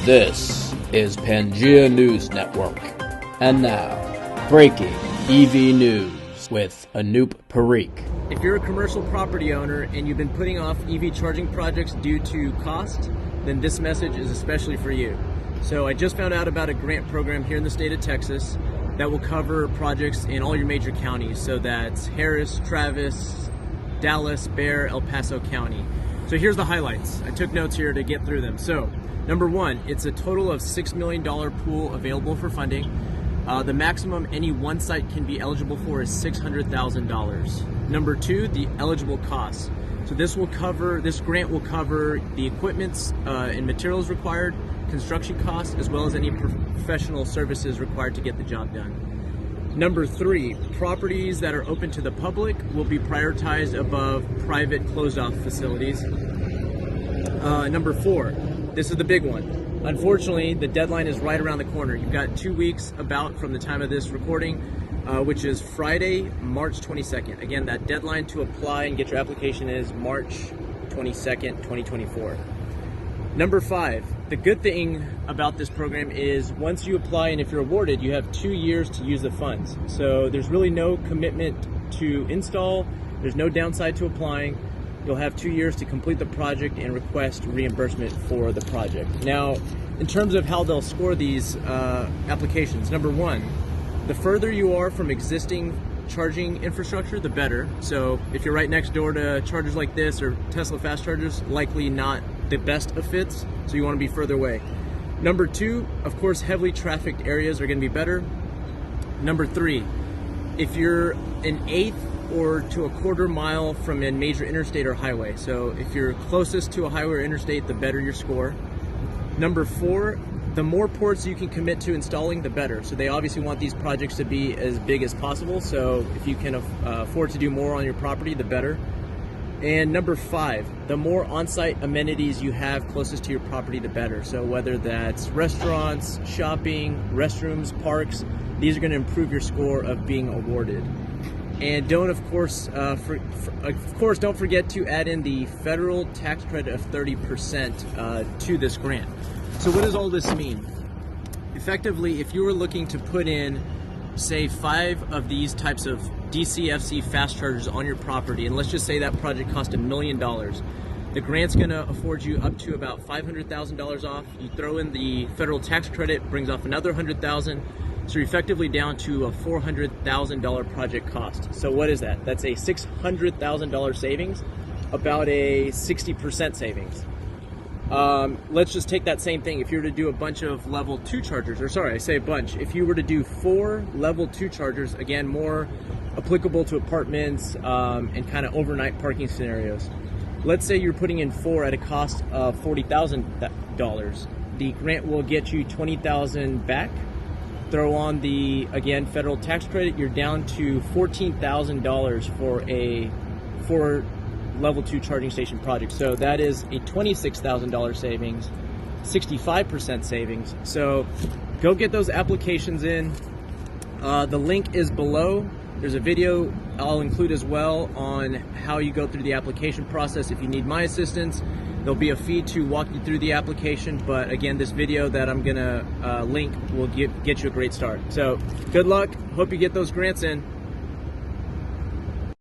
This is Pangea News Network. And now, breaking EV news with Anoop Parikh. If you're a commercial property owner and you've been putting off EV charging projects due to cost, then this message is especially for you. So I just found out about a grant program here in the state of Texas that will cover projects in all your major counties. So that's Harris, Travis, Dallas, Bexar, El Paso County. So here's the highlights. I took notes here to get through them. So number one, it's a total of $6 million pool available for funding. The maximum any one site can be eligible for is $600,000. Number two, the eligible costs. So this grant will cover the equipments and materials required, construction costs, as well as any professional services required to get the job done. Number three, properties that are open to the public will be prioritized above private closed-off facilities. Number four, this is the big one. Unfortunately, the deadline is right around the corner. You've got 2 weeks about from the time of this recording, which is Friday, March 22nd. Again, that deadline to apply and get your application is March 22nd, 2024. Number five, the good thing about this program is once you apply and if you're awarded, you have 2 years to use the funds. So there's really no commitment to install. There's no downside to applying. You'll have 2 years to complete the project and request reimbursement for the project. Now, in terms of how they'll score these applications, number one, the further you are from existing charging infrastructure, the better. So if you're right next door to chargers like this or Tesla fast chargers, likely not the best of fits, so you want to be further away. Number two, of course, heavily trafficked areas are going to be better. Number three, if you're an eighth or to a quarter mile from a major interstate or highway. So if you're closest to a highway or interstate, the better your score. Number four, the more ports you can commit to installing, the better. So they obviously want these projects to be as big as possible. So if you can afford to do more on your property, the better. And number five, the more on-site amenities you have closest to your property, the better. So whether that's restaurants, shopping, restrooms, parks, these are going to improve your score of being awarded. And don't, of course, don't forget to add in the federal tax credit of 30% to this grant. So what does all this mean? Effectively, if you were looking to put in, say, 5 of these types of DCFC fast chargers on your property, and let's just say that project cost $1 million, the grant's going to afford you up to about $500,000 off. You throw in the federal tax credit, brings off another $100,000. So you're effectively down to a $400,000 project cost. So what is that? That's a $600,000 savings, about a 60% savings. Let's just take that same thing. If you were to do a bunch of level 2 chargers, or sorry, I say a bunch. If you were to do 4 level 2 chargers, again, more applicable to apartments and kind of overnight parking scenarios. Let's say you're putting in 4 at a cost of $40,000. The grant will get you $20,000 back. Throw on the, again, federal tax credit, you're down to $14,000 for a 4 level 2 charging station project. So that is a $26,000 savings, 65% savings. So go get those applications in. The link is below. There's a video I'll include as well on how you go through the application process. If you need my assistance, there'll be a fee to walk you through the application. But again, this video that I'm gonna link will get you a great start. So good luck. Hope you get those grants in.